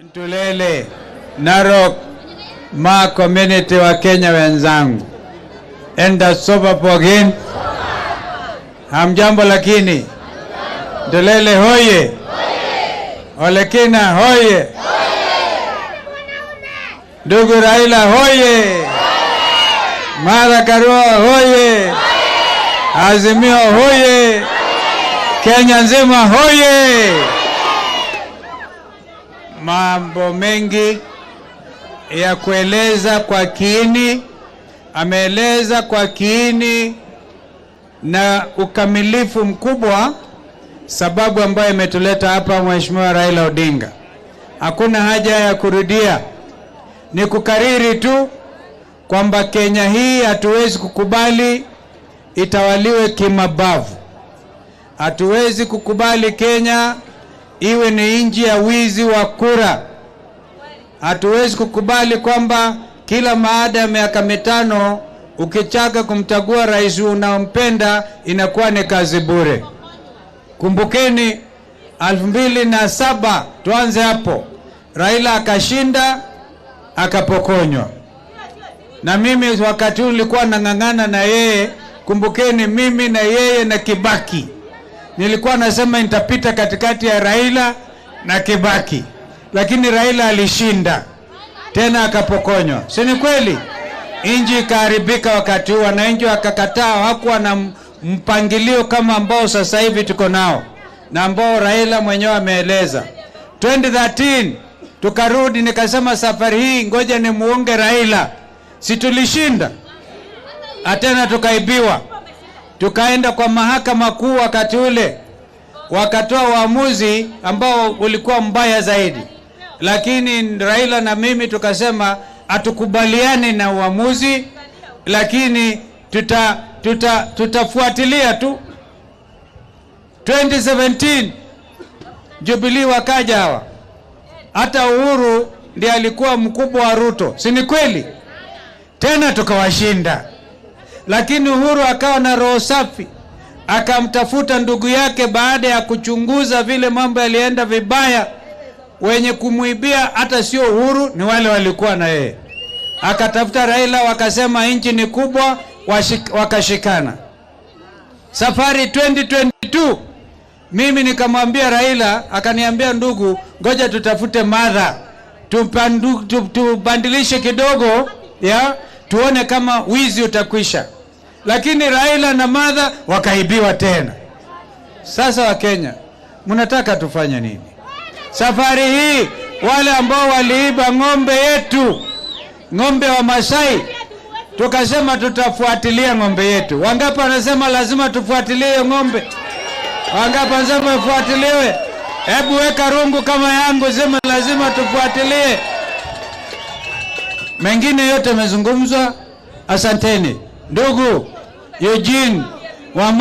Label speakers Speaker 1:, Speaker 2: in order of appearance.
Speaker 1: Ntulele, Narok, ma community wa Kenya wenzangu. Enda soba pogin. Hamjambo lakini. Ntulele hoye. Olekina hoye. Ndugu Raila hoye. Martha Karua hoye. Azimio hoye. Kenya nzima hoye. Mambo mengi ya kueleza kwa kiini, ameeleza kwa kiini na ukamilifu mkubwa sababu ambayo imetuleta hapa Mheshimiwa Raila Odinga. Hakuna haja ya kurudia, ni kukariri tu kwamba Kenya hii hatuwezi kukubali itawaliwe kimabavu. Hatuwezi kukubali Kenya iwe ni nchi ya wizi wa kura. Hatuwezi kukubali kwamba kila baada ya miaka mitano ukichaka kumchagua rais unaompenda inakuwa ni kazi bure. Kumbukeni 2007, tuanze hapo. Raila akashinda, akapokonywa. Na mimi wakati ule nilikuwa nang'ang'ana na yeye. Kumbukeni mimi na yeye na Kibaki. Nilikuwa nasema nitapita katikati ya Raila na Kibaki. Lakini Raila alishinda. Tena akapokonywa. Si ni kweli? Inji ikaharibika wakati huo, wananchi wakakataa, hakuwa na mpangilio kama ambao sasa hivi tuko nao na ambao Raila mwenyewe ameeleza. 2013 tukarudi, nikasema safari hii ngoja ni muunge Raila. Si tulishinda? Atena tukaibiwa. Tukaenda kwa mahakama kuu wakati ule, wakatoa uamuzi ambao ulikuwa mbaya zaidi. Lakini Raila na mimi tukasema hatukubaliani na uamuzi, lakini tutafuatilia tu. 2017 Jubilee wakaja hawa. Hata Uhuru ndiye alikuwa mkubwa wa Ruto. Si ni kweli? Tena tukawashinda. Lakini Uhuru akawa na roho safi, akamtafuta ndugu yake baada ya kuchunguza vile mambo yalienda vibaya. Wenye kumuibia hata sio Uhuru, ni wale walikuwa na yeye. Akatafuta Raila, wakasema nchi ni kubwa, wakashikana. Safari 2022 mimi nikamwambia Raila, akaniambia ndugu, ngoja tutafute Martha, tubandilishe kidogo ya tuone kama wizi utakwisha. Lakini Raila na Martha wakaibiwa tena. Sasa wa Kenya, mnataka tufanye nini? Safari hii wale ambao waliiba ng'ombe yetu, ng'ombe wa Masai, tukasema tutafuatilia ng'ombe yetu. Wangapi wanasema lazima tufuatilie ng'ombe? Wangapi wanasema ifuatiliwe? Hebu weka rungu kama yangu, sema lazima tufuatilie. Mengine yote yamezungumzwa. Asanteni. Ndugu Eugene wa